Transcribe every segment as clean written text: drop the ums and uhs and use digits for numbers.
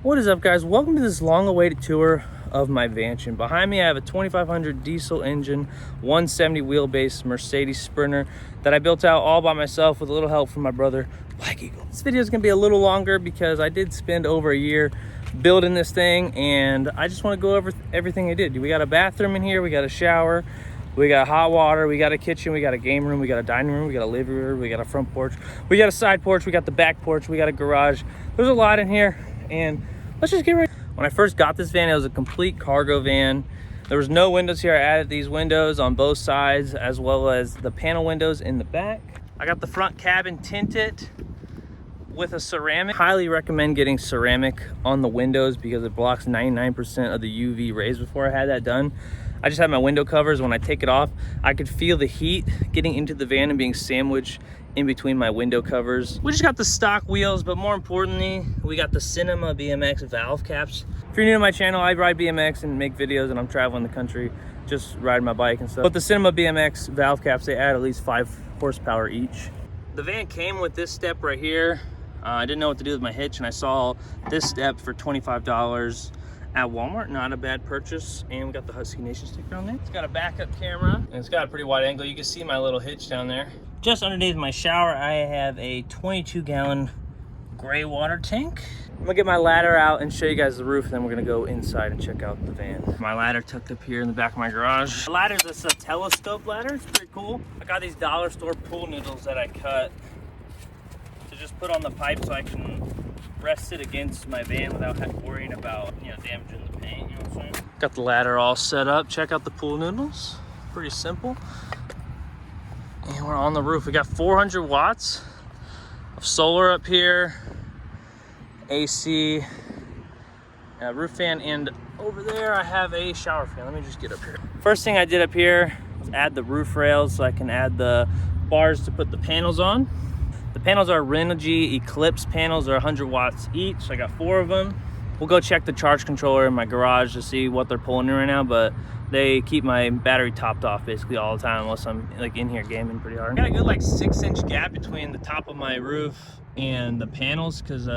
What is up, guys? Welcome to this long-awaited tour of my VANSION. Behind me I have a 2500 diesel engine 170 wheelbase Mercedes Sprinter that I built out all by myself with a little help from my brother Black Eagle. This video is going to be a little longer because I did spend over a year building this thing, and I just want to go over everything I did. We got a bathroom in here, we got a shower, we got hot water, we got a kitchen, we got a game room, we got a dining room, we got a living room, we got a front porch, we got a side porch, we got the back porch, we got a garage. There's a lot in here, and let's just get right. When I first got this van, it was a complete cargo van. There was no windows here. I added these windows on both sides as well as the panel windows in the back. I got the front cabin tinted with a ceramic. Highly recommend getting ceramic on the windows because it blocks 99% of the UV rays. Before I had that done, I just had my window covers. When I take it off, I could feel the heat getting into the van and being sandwiched in between my window covers. We just got the stock wheels, but more importantly, we got the Cinema BMX valve caps. If you're new to my channel, I ride BMX and make videos, and I'm traveling the country just riding my bike and stuff. But the Cinema BMX valve caps, they add at least 5 horsepower each. The van came with this step right here. I didn't know what to do with my hitch, and I saw this step for $25 at Walmart. Not a bad purchase. And we got the Husky Nation sticker on there. It's got a backup camera, and it's got a pretty wide angle. You can see my little hitch down there. Just underneath my shower, I have a 22-gallon gray water tank. I'm gonna get my ladder out and show you guys the roof, and then we're gonna go inside and check out the van. My ladder tucked up here in the back of my garage. The ladder's a telescope ladder. It's pretty cool. I got these dollar store pool noodles that I cut to just put on the pipe so I can rest it against my van without worrying about, damaging the paint, you know what I'm saying? Got the ladder all set up. Check out the pool noodles. Pretty simple. And we're on the roof. We got 400 watts of solar up here, AC, roof fan, and over there I have a shower fan. Let me just get up here. First thing I did up here was add the roof rails so I can add the bars to put the panels on. The panels are Renogy Eclipse panels. They're 100 watts each. I got 4 of them. We'll go check the charge controller in my garage to see what they're pulling in right now, but they keep my battery topped off basically all the time unless I'm in here gaming pretty hard. I got a good 6-inch gap between the top of my roof and the panels because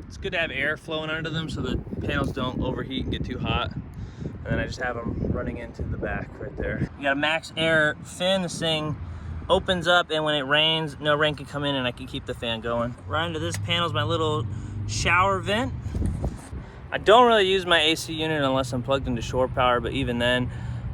it's good to have air flowing under them so the panels don't overheat and get too hot. And then I just have them running into the back right there. You got a max air fin. This thing opens up, and when it rains, no rain can come in and I can keep the fan going. Right under this panel is my little shower vent. I don't really use my AC unit unless I'm plugged into shore power, but even then,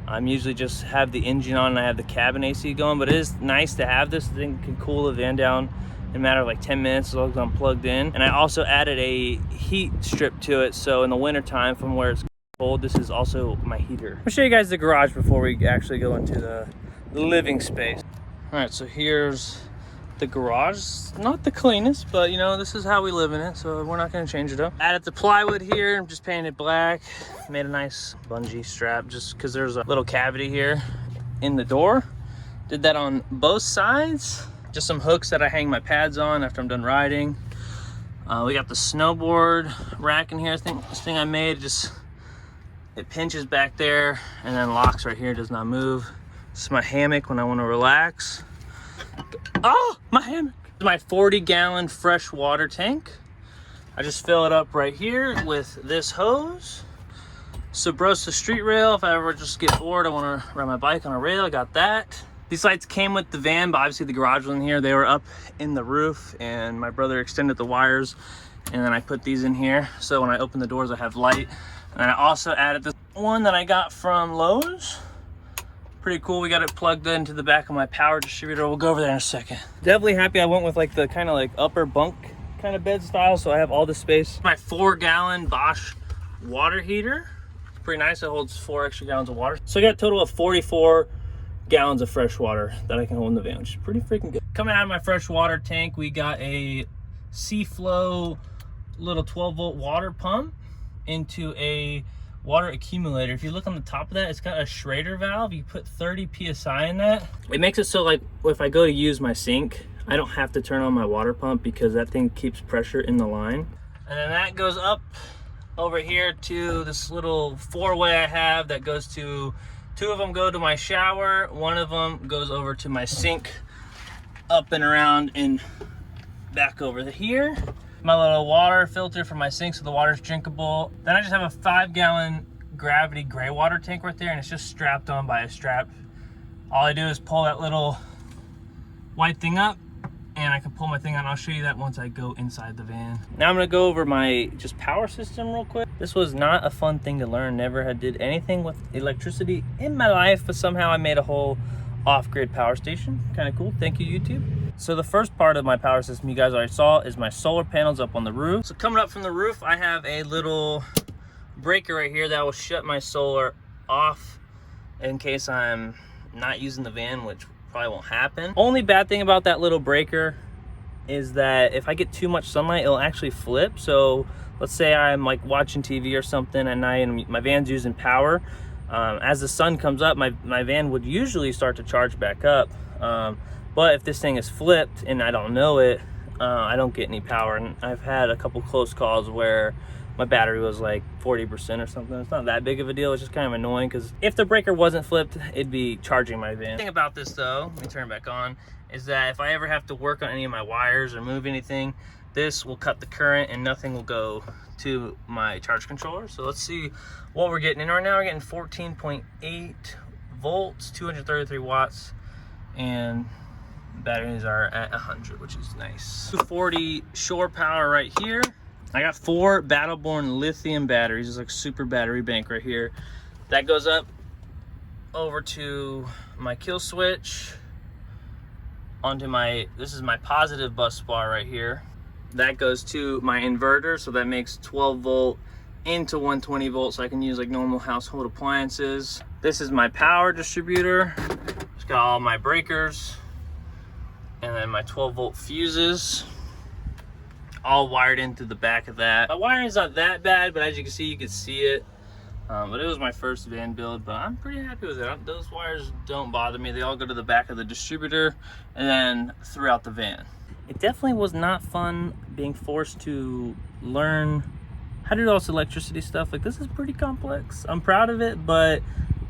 I'm usually just have the engine on and I have the cabin AC going. But it is nice to have this thing. Can cool the van down in a matter of 10 minutes as long as I'm plugged in. And I also added a heat strip to it, so in the winter time from where it's cold, this is also my heater. I'll show you guys the garage before we actually go into the living space. All right, so here's the garage. Not the cleanest, but this is how we live in it, so we're not gonna change it up. Added the plywood here. I'm just painted black. Made a nice bungee strap just because there's a little cavity here in the door. Did that on both sides. Just some hooks that I hang my pads on after I'm done riding. We got the snowboard rack in here. I think this thing I made, it pinches back there and then locks right here, does not move. This is my hammock when I want to relax. Oh, my hammock. This is my 40-gallon fresh water tank. I just fill it up right here with this hose. Subrosa street rail. If I ever just get bored, I want to ride my bike on a rail, I got that. These lights came with the van, but obviously the garage was in here. They were up in the roof, and my brother extended the wires, and then I put these in here. So when I open the doors, I have light. And I also added this one that I got from Lowe's. Pretty cool. We got it plugged into the back of my power distributor. We'll go over there in a second. Definitely happy I went with the kind of upper bunk kind of bed style, so I have all the space. My 4-gallon Bosch water heater. Pretty nice. It holds 4 extra gallons of water. So I got a total of 44 gallons of fresh water that I can hold in the van, which is pretty freaking good. Coming out of my fresh water tank, we got a Seaflow little 12-volt water pump into a water accumulator. If you look on the top of that, it's got a Schrader valve. You put 30 psi in that. It makes it so if I go to use my sink, I don't have to turn on my water pump because that thing keeps pressure in the line. And then that goes up over here to this little 4-way I have that goes to, 2 of them go to my shower, 1 of them goes over to my sink, up and around and back over here. My little water filter for my sink so the water's drinkable. Then I just have a 5-gallon gravity gray water tank right there, and it's just strapped on by a strap. All I do is pull that little white thing up, and I can pull my thing out. I'll show you that once I go inside the van. Now I'm gonna go over my just power system real quick. This was not a fun thing to learn. Never had did anything with electricity in my life, but somehow I made a whole off-grid power station. Kind of cool. Thank you, YouTube. So the first part of my power system you guys already saw is my solar panels up on the roof. So coming up from the roof, I have a little breaker right here that will shut my solar off in case I'm not using the van, which probably won't happen. Only bad thing about that little breaker is that if I get too much sunlight, it'll actually flip. So let's say I'm like watching TV or something at night and my van's using power. As the sun comes up, my van would usually start to charge back up. But if this thing is flipped and I don't know it, I don't get any power. And I've had a couple close calls where my battery was like 40% or something. It's not that big of a deal. It's just kind of annoying because if the breaker wasn't flipped, it'd be charging my van. The thing about this though, let me turn it back on, is that if I ever have to work on any of my wires or move anything, this will cut the current and nothing will go to my charge controller. So let's see what we're getting in right now. We're getting 14.8 volts, 233 watts, and batteries are at 100, which is nice. 240 shore power right here. I got 4 Battleborn lithium batteries. It's like super battery bank right here. That goes up over to my kill switch, onto my, this is my positive bus bar right here. That goes to my inverter, so that makes 12 volt into 120 volts, so I can use like normal household appliances. This is my power distributor. It's got all my breakers, and then my 12 volt fuses all wired into the back of that. My wiring is not that bad, but as you can see it. But it was my first van build, but I'm pretty happy with it. Those wires don't bother me. They all go to the back of the distributor and then throughout the van. It definitely was not fun being forced to learn how to do all this electricity stuff. Like, this is pretty complex. I'm proud of it, but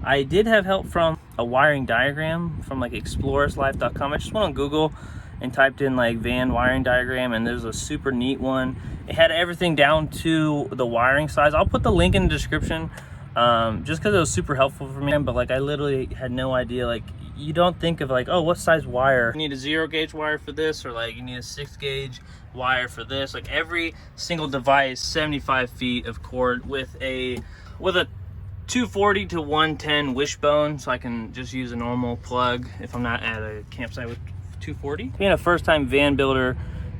I did have help from a wiring diagram from like explorerslife.com. I just went on Google and typed in like van wiring diagram, and there's a super neat one. It had everything down to the wiring size. I'll put the link in the description just because it was super helpful for me. But like, I literally had no idea. Like, you don't think of like, oh, what size wire? You need a 0 gauge wire for this, or like you need a 6 gauge wire for this. Like, every single device, 75 feet of cord with a 240 to 110 wishbone, so I can just use a normal plug if I'm not at a campsite with 240. Being a first-time van builder,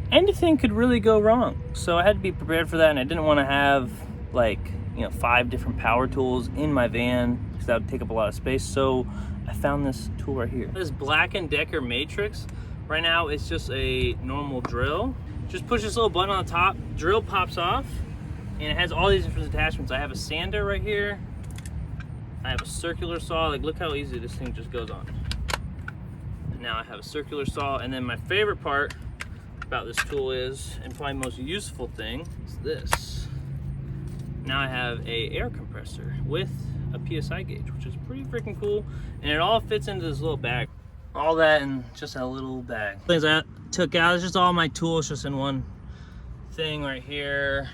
anything could really go wrong, so I had to be prepared for that, and I didn't want to have like, you know, 5 different power tools in my van because that would take up a lot of space. So I found this tool right here. This Black & Decker Matrix. Right now it's just a normal drill. Just push this little button on the top, drill pops off, and it has all these different attachments. I have a sander right here. I have a circular saw. Like, look how easy this thing just goes on. Now I have a circular saw, and then my favorite part about this tool is, and probably most useful thing, is this. Now I have a air compressor with a PSI gauge, which is pretty freaking cool, and it all fits into this little bag. All that in just a little bag. Things I took out, it's just all my tools just in one thing right here.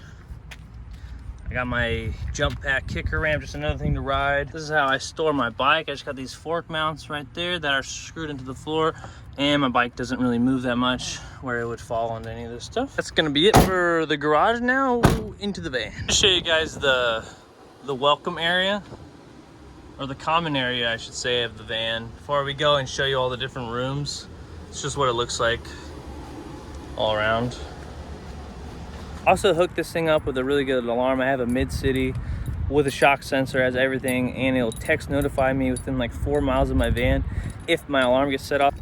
I got my jump pack kicker ramp, just another thing to ride. This is how I store my bike. I just got these fork mounts right there that are screwed into the floor, and my bike doesn't really move that much where it would fall onto any of this stuff. That's gonna be it for the garage. Now into the van. I'll show you guys the welcome area, or the common area I should say, of the van before we go and show you all the different rooms. It's just what it looks like all around. Also hooked this thing up with a really good alarm. I have a mid-city with a shock sensor, has everything, and it'll text notify me within like 4 miles of my van if my alarm gets set off.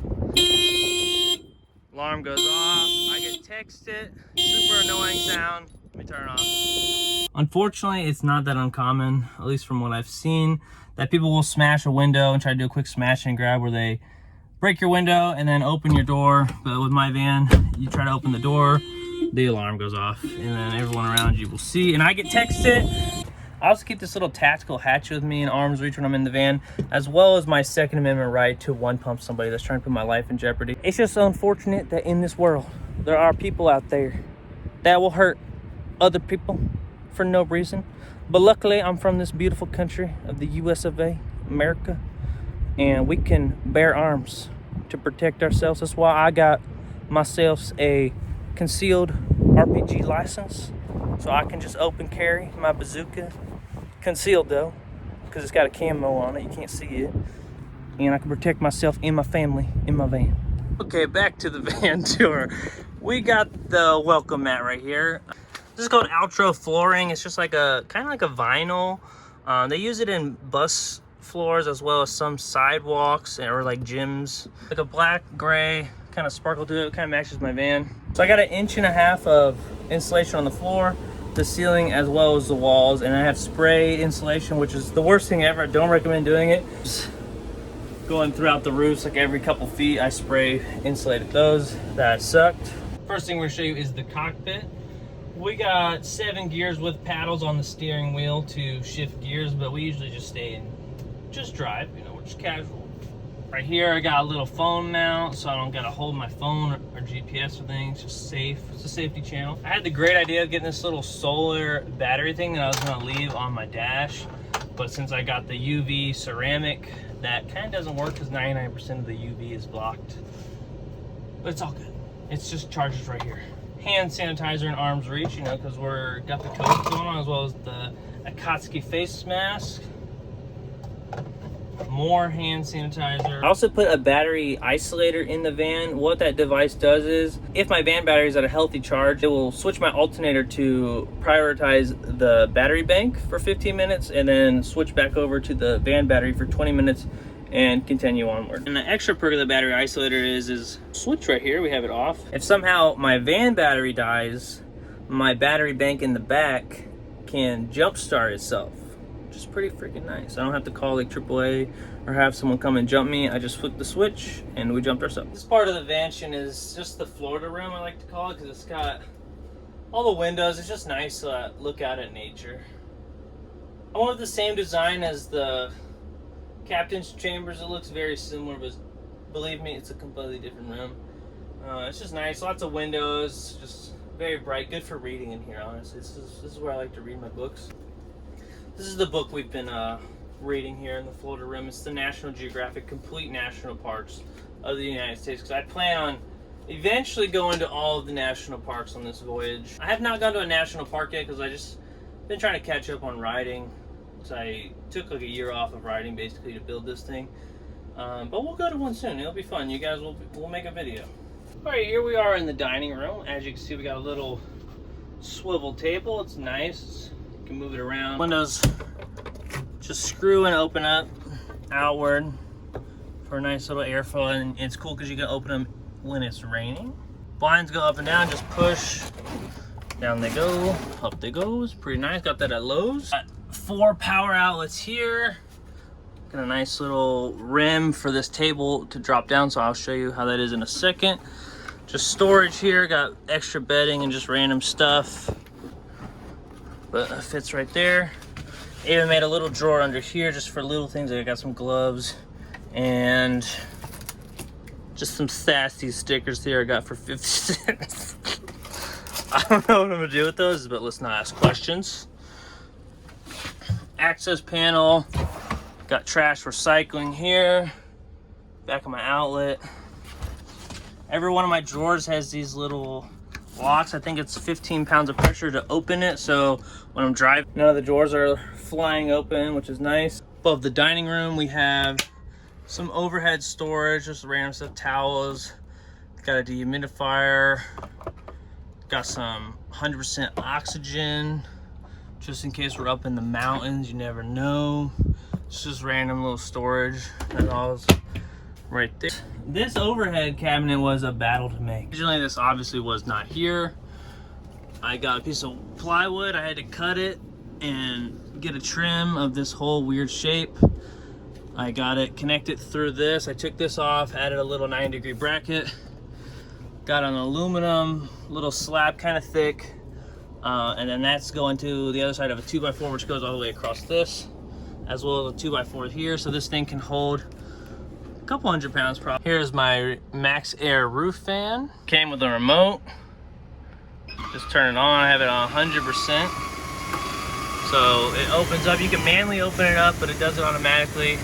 Alarm goes off, I get texted, super annoying sound. Let me turn it off. Unfortunately, it's not that uncommon, at least from what I've seen, that people will smash a window and try to do a quick smash and grab where they break your window and then open your door. But with my van, you try to open the door, the alarm goes off, and then everyone around you will see, and I get texted. I also keep this little tactical hatchet with me in arm's reach when I'm in the van, as well as my Second Amendment right to one pump somebody that's trying to put my life in jeopardy. It's just unfortunate that in this world, there are people out there that will hurt other people for no reason. But luckily, I'm from this beautiful country of the US of A, America, and we can bear arms to protect ourselves. That's why I got myself a concealed RPG license, so I can just open carry my bazooka, concealed though, because it's got a camo on it, you can't see it, and I can protect myself and my family in my van. Okay, back to the van tour. We got the welcome mat right here. This is called Outro flooring. It's just like a kind of like a vinyl. They use it in bus floors as well as some sidewalks or like gyms. Like a black gray kind of sparkle to it, kind of matches my van. So I got 1.5 inches of insulation on the floor, the ceiling, as well as the walls, and I have spray insulation, which is the worst thing ever. I don't recommend doing it. Just going throughout the roofs, like every couple feet, I spray insulated those. That sucked. First thing we're gonna show you is the cockpit. We got 7 gears with paddles on the steering wheel to shift gears, but we usually just stay and just drive, you know, we're just casual. Right here, I got a little phone mount, so I don't gotta hold my phone or GPS or things, just safe. It's a safety channel. I had the great idea of getting this little solar battery thing that I was gonna leave on my dash, but since I got the UV ceramic, that kind of doesn't work because 99% of the UV is blocked. But it's all good. It's just charges right here. Hand sanitizer in arm's reach, you know, because we're got the COVID going on, as well as the Akatsuki face mask. More hand sanitizer. I also put a battery isolator in the van. What that device does is, if my van battery is at a healthy charge, it will switch my alternator to prioritize the battery bank for 15 minutes and then switch back over to the van battery for 20 minutes and continue onward. And the extra perk of the battery isolator is switch right here, we have it off. If somehow my van battery dies, my battery bank in the back can jump start itself, which is pretty freaking nice. I don't have to call like AAA or have someone come and jump me. I just flip the switch and we jumped ourselves. This part of the VANSION is just the Florida room, I like to call it, because it's got all the windows. It's just nice to look out at nature. I wanted the same design as the captain's chambers. It looks very similar, but believe me, it's a completely different room. It's just nice, lots of windows, just very bright, good for reading in here, honestly. This is where I like to read my books. This is the book we've been reading here in the Florida room. It's the National Geographic Complete National Parks of the United States, because I plan on eventually going to all of the national parks on this voyage. I have not gone to a national park yet because I just been trying to catch up on riding. So I took like a year off of riding basically to build this thing. But we'll go to one soon. It'll be fun. You guys will make a video. All right, here we are in the dining room. As you can see, we got a little swivel table. It's nice. You can move it around. Windows just screw and open up outward for a nice little airflow, and it's cool because you can open them when it's raining. Blinds go up and down. Just push. Down they go. Up they go. It's pretty nice. Got that at Lowe's. 4 power outlets here. Got a nice little rim for this table to drop down, so I'll show you how that is in a second. Just storage here, got extra bedding and just random stuff, but it fits right there. Even made a little drawer under here just for little things. I got some gloves and just some sassy stickers here I got for 50 cents. I don't know what I'm gonna do with those, but let's not ask questions. Access panel, got trash recycling here, back of my outlet. Every one of my drawers has these little locks. I think it's 15 pounds of pressure to open it, so when I'm driving, none of the drawers are flying open, which is nice. Above the dining room, we have some overhead storage, just random stuff, towels. Got a dehumidifier, got some 100% oxygen, just in case we're up in the mountains, you never know. It's just random little storage. That all is right there. This overhead cabinet was a battle to make. Originally, this obviously was not here. I got a piece of plywood. I had to cut it and get a trim of this whole weird shape. I got it connected through this. I took this off, added a little 90-degree bracket. Got an aluminum little slab, kind of thick. And then that's going to the other side of a 2x4, which goes all the way across this, as well as a 2x4 here. So this thing can hold a couple 100 pounds probably. Here's my Max Air roof fan. Came with a remote. Just turn it on. I have it on 100%. So it opens up. You can manually open it up, but it does it automatically.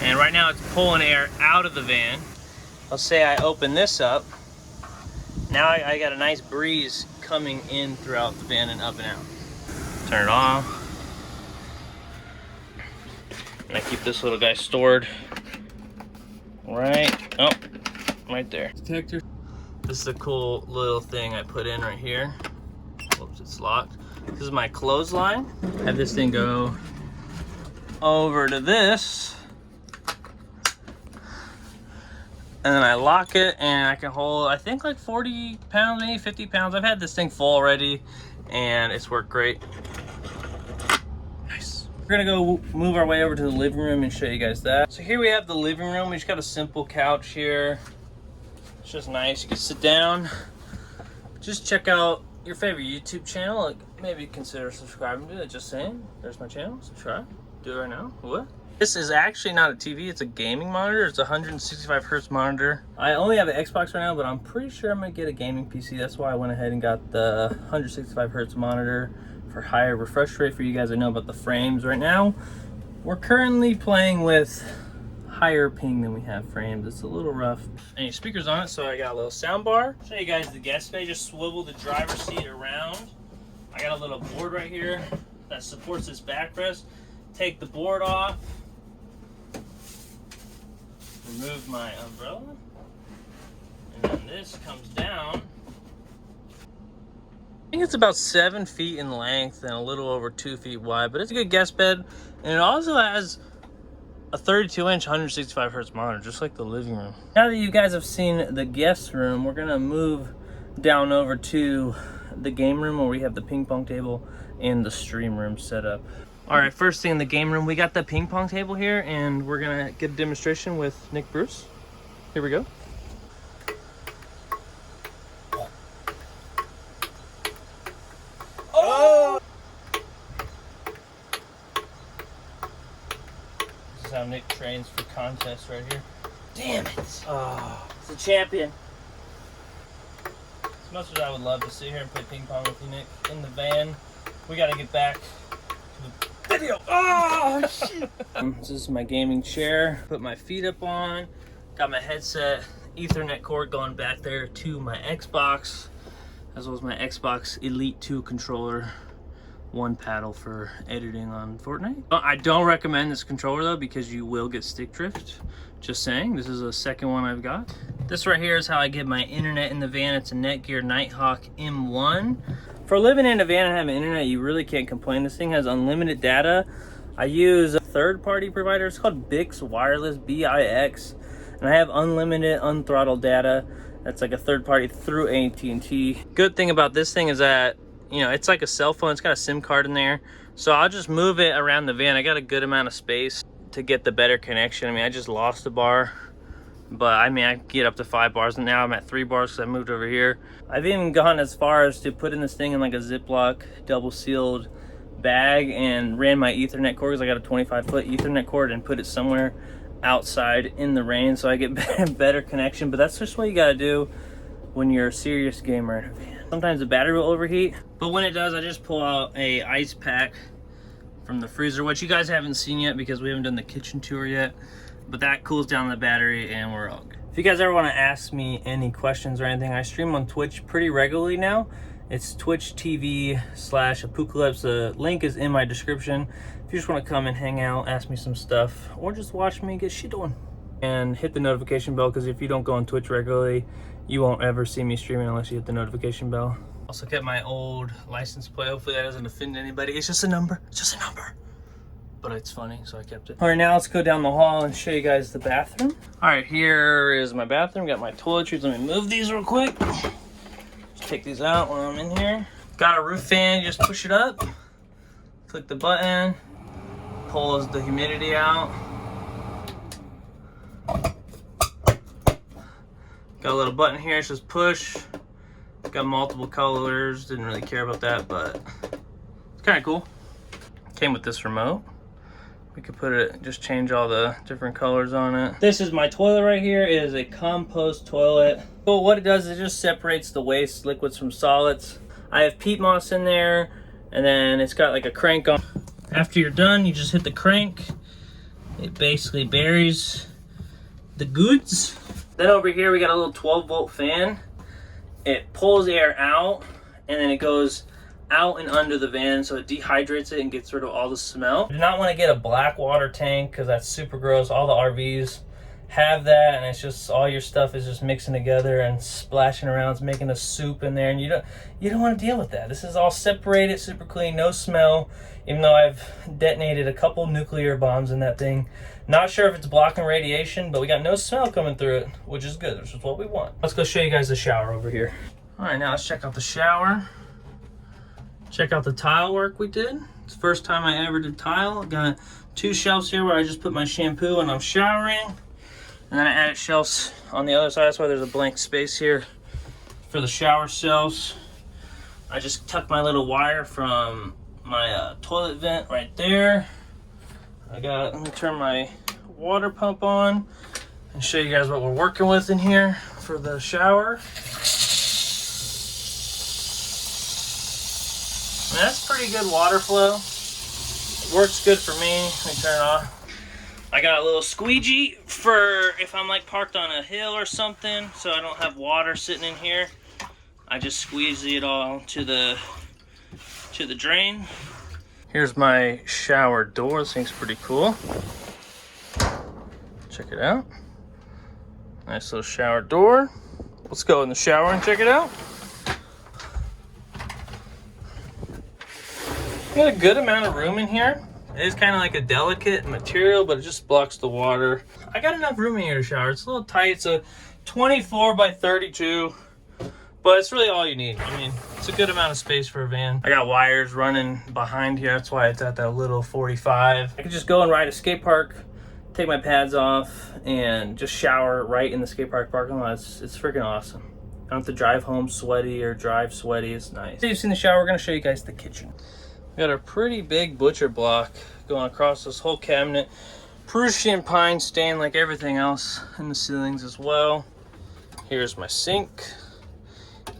And right now it's pulling air out of the van. I'll say I open this up. Now I got a nice breeze coming in throughout the van and up and out. Turn it off. And I keep this little guy stored right there. Detector. This is a cool little thing I put in right here. Oops, it's locked. This is my clothesline. Have this thing go over to this. And then I lock it, and I can hold, I think, like 40 pounds, maybe 50 pounds. I've had this thing full already, and it's worked great. Nice. We're gonna go move our way over to the living room and show you guys that. So here we have the living room. We just got a simple couch here. It's just nice. You can sit down, just check out your favorite YouTube channel. Like, maybe consider subscribing to it. Just saying. There's my channel. Subscribe. Do it right now. What? This is actually not a TV, it's a gaming monitor. It's a 165 hertz monitor. I only have an Xbox right now, but I'm pretty sure I'm gonna get a gaming PC. That's why I went ahead and got the 165 hertz monitor for higher refresh rate for you guys that know about the frames. Right now, we're currently playing with higher ping than we have frames. It's a little rough. Any speakers on it, so I got a little sound bar. Show you guys the guest bay. Just swivel the driver's seat around. I got a little board right here that supports this backrest. Take the board off. Remove my umbrella, and then this comes down. I think it's about 7 feet in length and a little over 2 feet wide, but it's a good guest bed, and it also has a 32-inch 165 hertz monitor, just like the living room. Now that you guys have seen the guest room, we're gonna move down over to the game room where we have the ping pong table and the stream room set up. All right, first thing in the game room, we got the ping pong table here, and we're gonna get a demonstration with Nick Bruce. Here we go. Oh! This is how Nick trains for contests right here. Damn it! Oh, it's a champion. As much as I would love to sit here and play ping pong with you, Nick, in the van, we gotta get back to the video. Oh shit! This is my gaming chair. Put my feet up on. Got my headset, Ethernet cord going back there to my Xbox, as well as my Xbox Elite 2 controller. One paddle for editing on Fortnite. I don't recommend this controller though, because you will get stick drift. Just saying. This is a second one I've got. This right here is how I get my internet in the van. It's a Netgear Nighthawk M1. For living in a van and having internet, you really can't complain. This thing has unlimited data. I use a third-party provider. It's called Bix Wireless, B-I-X. And I have unlimited, unthrottled data. That's like a third-party through AT&T. Good thing about this thing is that, you know, it's like a cell phone. It's got a SIM card in there. So I'll just move it around the van. I got a good amount of space to get the better connection. I mean, I just lost a bar. But I mean, I can get up to 5 bars, and now I'm at 3 bars because I moved over here. I've even gone as far as to put in this thing in like a Ziploc double sealed bag and ran my Ethernet cord, because I got a 25-foot Ethernet cord, and put it somewhere outside in the rain so I get better connection. But that's just what you gotta do when you're a serious gamer in a van. Sometimes the battery will overheat, but when it does, I just pull out a ice pack from the freezer, which you guys haven't seen yet because we haven't done the kitchen tour yet. But that cools down the battery and we're all good. If you guys ever want to ask me any questions or anything, I stream on Twitch pretty regularly now. It's Twitch TV/Apocalypse. The link is in my description. If you just want to come and hang out, ask me some stuff, or just watch me get shit on. And hit the notification bell, because if you don't go on Twitch regularly, you won't ever see me streaming unless you hit the notification bell. Also kept my old license plate. Hopefully that doesn't offend anybody. It's just a number. It's just a number. But it's funny, so I kept it. All right, now let's go down the hall and show you guys the bathroom. All right, here is my bathroom. Got my toiletries. Let me move these real quick. Just take these out while I'm in here. Got a roof fan. You just push it up. Click the button. Pulls the humidity out. Got a little button here. It's just push. Got multiple colors. Didn't really care about that, but it's kind of cool. Came with this remote. We could put it, just change all the different colors on it. This is my toilet right here. It is a compost toilet. Well, what it does is it just separates the waste liquids from solids. I have peat moss in there, and then it's got like a crank on. After you're done, you just hit the crank. It basically buries the goods. Then over here we got a little 12-volt fan. It pulls air out, and then it goes out and under the van, so it dehydrates it and gets rid of all the smell. You do not want to get a black water tank because that's super gross. All the RVs have that, and it's just all your stuff is just mixing together and splashing around. It's making a soup in there, and you don't want to deal with that. This is all separated, super clean, no smell. Even though I've detonated a couple nuclear bombs in that thing. Not sure if it's blocking radiation, but we got no smell coming through it, which is good, which is what we want. Let's go show you guys the shower over here. All right, now let's check out the shower. Check out the tile work we did. It's the first time I ever did tile. I've got 2 shelves here where I just put my shampoo when I'm showering. And then I added shelves on the other side. That's why there's a blank space here for the shower shelves. I just tucked my little wire from my toilet vent right there. Let me turn my water pump on and show you guys what we're working with in here for the shower. That's pretty good water flow. It works good for me. Let me turn it off. I got a little squeegee for if I'm like parked on a hill or something, so I don't have water sitting in here. I just squeeze it all to the drain. Here's my shower door. This thing's pretty cool. Check it out. Nice little shower door. Let's go in the shower and check it out. Got a good amount of room in here. It is kind of like a delicate material, but it just blocks the water. I got enough room in here to shower. It's a little tight. It's a 24 by 32, but it's really all you need. I mean, it's a good amount of space for a van. I got wires running behind here. That's why it's at that little 45. I could just go and ride a skate park, take my pads off, and just shower right in the skate park parking lot. It's freaking awesome. I don't have to drive home sweaty or drive sweaty. It's nice. So you've seen the shower. We're gonna show you guys the kitchen. We got a pretty big butcher block going across this whole cabinet. Prussian pine stain like everything else in the ceilings as well. Here's my sink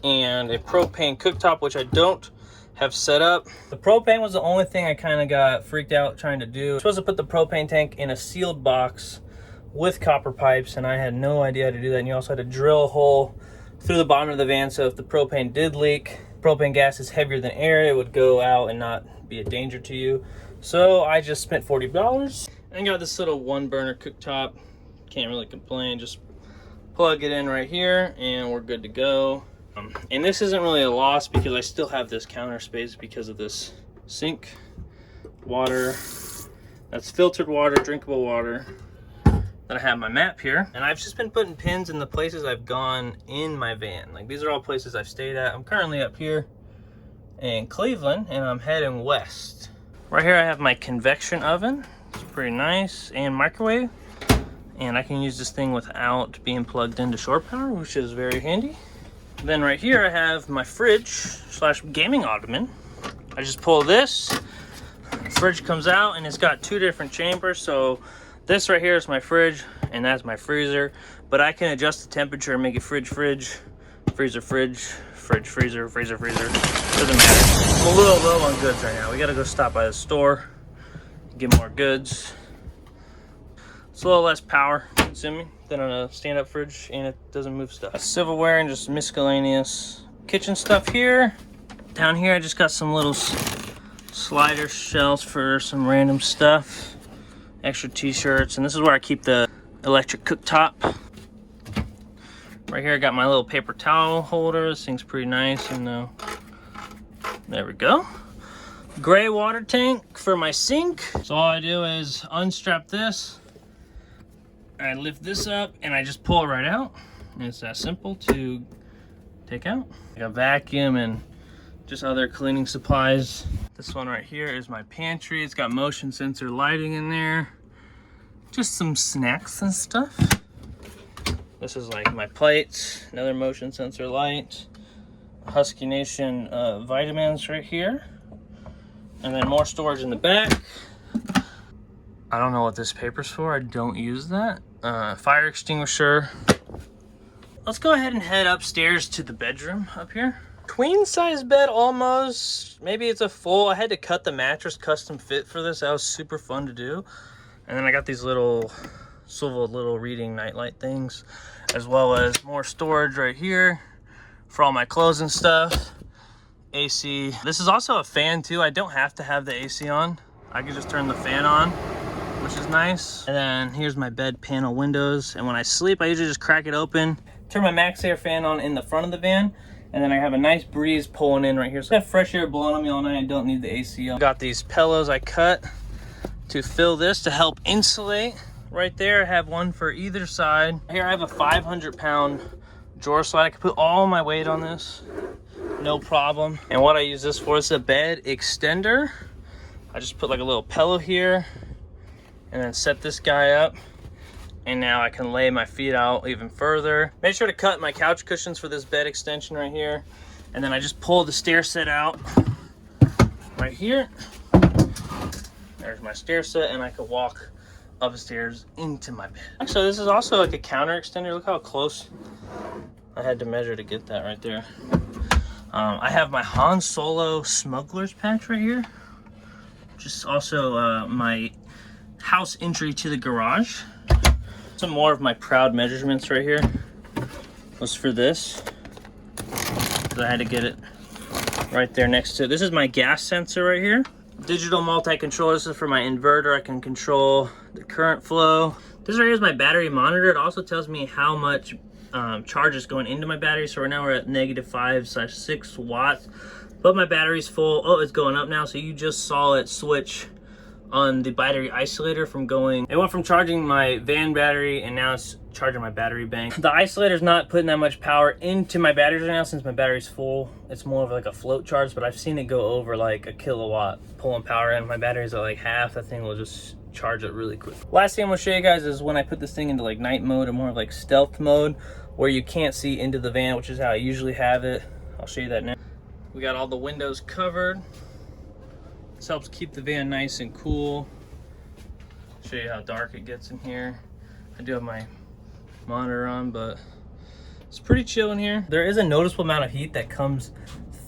and a propane cooktop, which I don't have set up. The propane was the only thing I kind of got freaked out trying to do. I was supposed to put the propane tank in a sealed box with copper pipes, and I had no idea how to do that. And you also had to drill a hole through the bottom of the van, so if the propane did leak, propane gas is heavier than air, it would go out and not be a danger to you. So I just spent $40 and got this little 1-burner cooktop. Can't really complain. Just plug it in right here and we're good to go. And this isn't really a loss because I still have this counter space because of this sink. Water, that's filtered water, drinkable water. Then I have my map here, and I've just been putting pins in the places I've gone in my van. Like, these are all places I've stayed at. I'm currently up here in Cleveland, and I'm heading west. Right here I have my convection oven. It's pretty nice, and microwave. And I can use this thing without being plugged into shore power, which is very handy. Then right here I have my fridge slash gaming ottoman. I just pull this, the fridge comes out, and it's got 2 different chambers. So this right here is my fridge, and that's my freezer. But I can adjust the temperature and make it fridge, freezer, freezer, freezer. Doesn't matter. I'm a little low on goods right now. We gotta go stop by the store, get more goods. It's a little less power consuming than on a stand-up fridge, and it doesn't move stuff. Silverware and just miscellaneous kitchen stuff here. Down here I just got some little slider shelves for some random stuff. Extra t-shirts, and this is where I keep the electric cooktop. Right here I got my little paper towel holder. This thing's pretty nice, and there we go. Gray water tank for my sink. So all I do is unstrap this, I lift this up, and I just pull it right out. And it's that simple to take out. I got vacuum and just other cleaning supplies. This one right here is my pantry. It's got motion sensor lighting in there. Just some snacks and stuff. This is like my plates, another motion sensor light. Husky Nation vitamins right here. And then more storage in the back. I don't know what this paper's for. I don't use that. Fire extinguisher. Let's go ahead and head upstairs to the bedroom up here. queen size bed almost. Maybe it's a full. I had to cut the mattress custom fit for this. That was super fun to do. And then I got these little swivel little reading nightlight things, as well as more storage right here for all my clothes and stuff. AC. This is also a fan too. I don't have to have the AC on. I can just turn the fan on, which is nice. And then here's my bed panel windows. And when I sleep, I usually just crack it open, turn my max air fan on in the front of the van, and then I have a nice breeze pulling in right here. So I have fresh air blowing on me all night. I don't need the AC on. Got these pillows I cut to fill this to help insulate. Right there, I have one for either side. Here I have a 500-pound drawer slide. I can put all my weight on this, no problem. And what I use this for is a bed extender. I just put like a little pillow here and then set this guy up. And now I can lay my feet out even further. Make sure to cut my couch cushions for this bed extension right here. And then I just pull the stair set out right here. There's my stair set, and I can walk upstairs into my bed. Actually, this is also like a counter extender. Look how close I had to measure to get that right there. I have my Han Solo smuggler's patch right here, which is also my house entry to the garage. Some more of my proud measurements right here was for this, because I had to get it right there next to it. This is my gas sensor right here. Digital multi-controller. This is for my inverter. I can control the current flow. This right here is my battery monitor. It also tells me how much charge is going into my battery. So right now we're at -5/6 watts, but my battery's full. Oh, it's going up now. So you just saw it switch on the battery isolator from going, it went from charging my van battery and now it's charging my battery bank. The isolator's not putting that much power into my batteries right now since my battery's full. It's more of like a float charge, but I've seen it go over like a kilowatt pulling power in. My battery's at like half. That thing will just charge it really quick. Last thing I'm gonna show you guys is when I put this thing into like night mode or more of like stealth mode where you can't see into the van, which is how I usually have it. I'll show you that now. We got all the windows covered. This helps keep the van nice and cool. Show you how dark it gets in here. I do have my monitor on, but it's pretty chill in here. There is a noticeable amount of heat that comes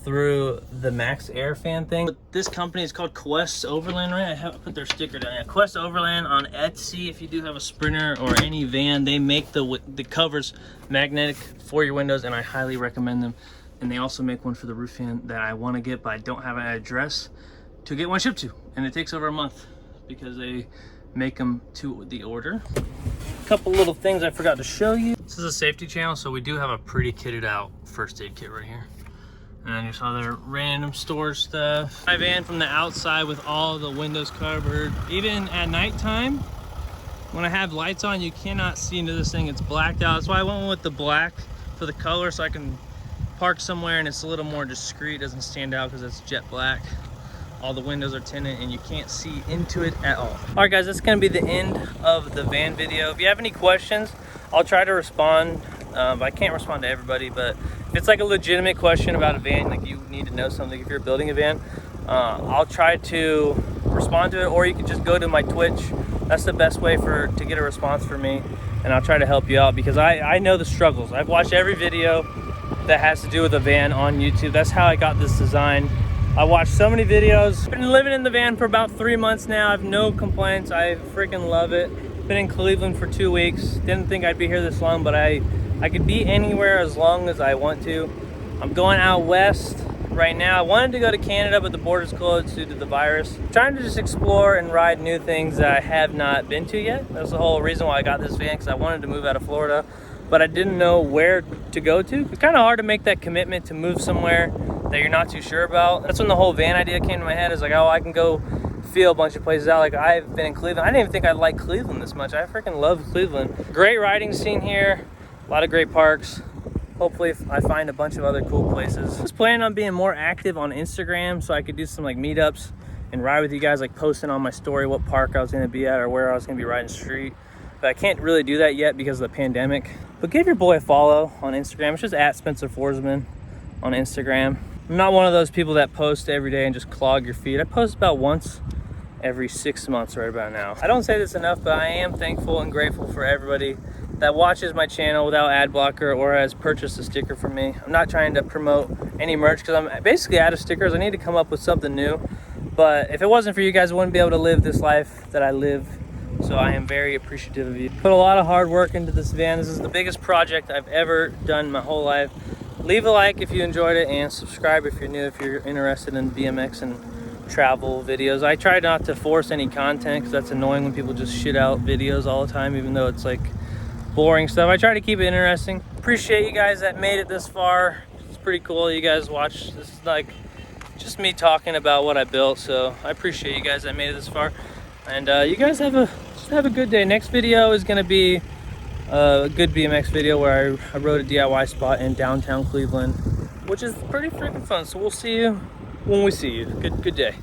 through the max air fan thing. But this company is called Quest Overland, right? I have put their sticker down. Yeah, Quest Overland on Etsy. If you do have a Sprinter or any van, they make the covers magnetic for your windows, and I highly recommend them. And they also make one for the roof fan that I want to get, but I don't have an address to get one shipped to, and it takes over a month because they make them to the order. A couple little things I forgot to show you. This is a safety channel, so we do have a pretty kitted out first aid kit right here. And then just other random storage stuff. My van from the outside with all the windows covered. Even at nighttime, when I have lights on, you cannot see into this thing. It's blacked out. That's why I went with the black for the color, so I can park somewhere and it's a little more discreet. It doesn't stand out because it's jet black. All the windows are tinted and you can't see into it at all. All right guys, that's gonna be the end of the van video. If you have any questions, I'll try to respond. I can't respond to everybody, but if it's like a legitimate question about a van, like you need to know something if you're building a van, I'll try to respond to it, or you can just go to my Twitch. That's the best way to get a response from me, and I'll try to help you out because I know the struggles. I've watched every video that has to do with a van on YouTube. That's how I got this design. I watched so many videos. I've been living in the van for about 3 months now. I have no complaints. I freaking love it. Been in Cleveland for 2 weeks. Didn't think I'd be here this long, but I could be anywhere as long as I want to. I'm going out west right now. I wanted to go to Canada, but the border's closed due to the virus. I'm trying to just explore and ride new things that I have not been to yet. That's the whole reason why I got this van, because I wanted to move out of Florida, but I didn't know where to go to. It's kind of hard to make that commitment to move somewhere that you're not too sure about. That's when the whole van idea came to my head. Is like, oh, I can go feel a bunch of places out. Like, I've been in Cleveland. I didn't even think I liked Cleveland this much. I freaking love Cleveland. Great riding scene here. A lot of great parks. Hopefully I find a bunch of other cool places. I was planning on being more active on Instagram so I could do some like meetups and ride with you guys, like posting on my story what park I was gonna be at or where I was gonna be riding street. But I can't really do that yet because of the pandemic. But give your boy a follow on Instagram. It's just at Spencer Foresman on Instagram. I'm not one of those people that post every day and just clog your feed. I post about once every 6 months right about now. I don't say this enough, but I am thankful and grateful for everybody that watches my channel without ad blocker or has purchased a sticker from me. I'm not trying to promote any merch because I'm basically out of stickers. I need to come up with something new. But if it wasn't for you guys, I wouldn't be able to live this life that I live. So I am very appreciative of you. Put a lot of hard work into this van. This is the biggest project I've ever done my whole life. Leave a like if you enjoyed it, and subscribe if you're new, if you're interested in BMX and travel videos. I try not to force any content because that's annoying when people just shit out videos all the time, even though it's like boring stuff. I try to keep it interesting. Appreciate you guys that made it this far. It's pretty cool you guys watch. This is like just me talking about what I built, so I appreciate you guys that made it this far. And you guys have a good day. Next video is gonna be a good BMX video where I rode a DIY spot in downtown Cleveland, which is pretty freaking fun. So we'll see you when we see you. Good day.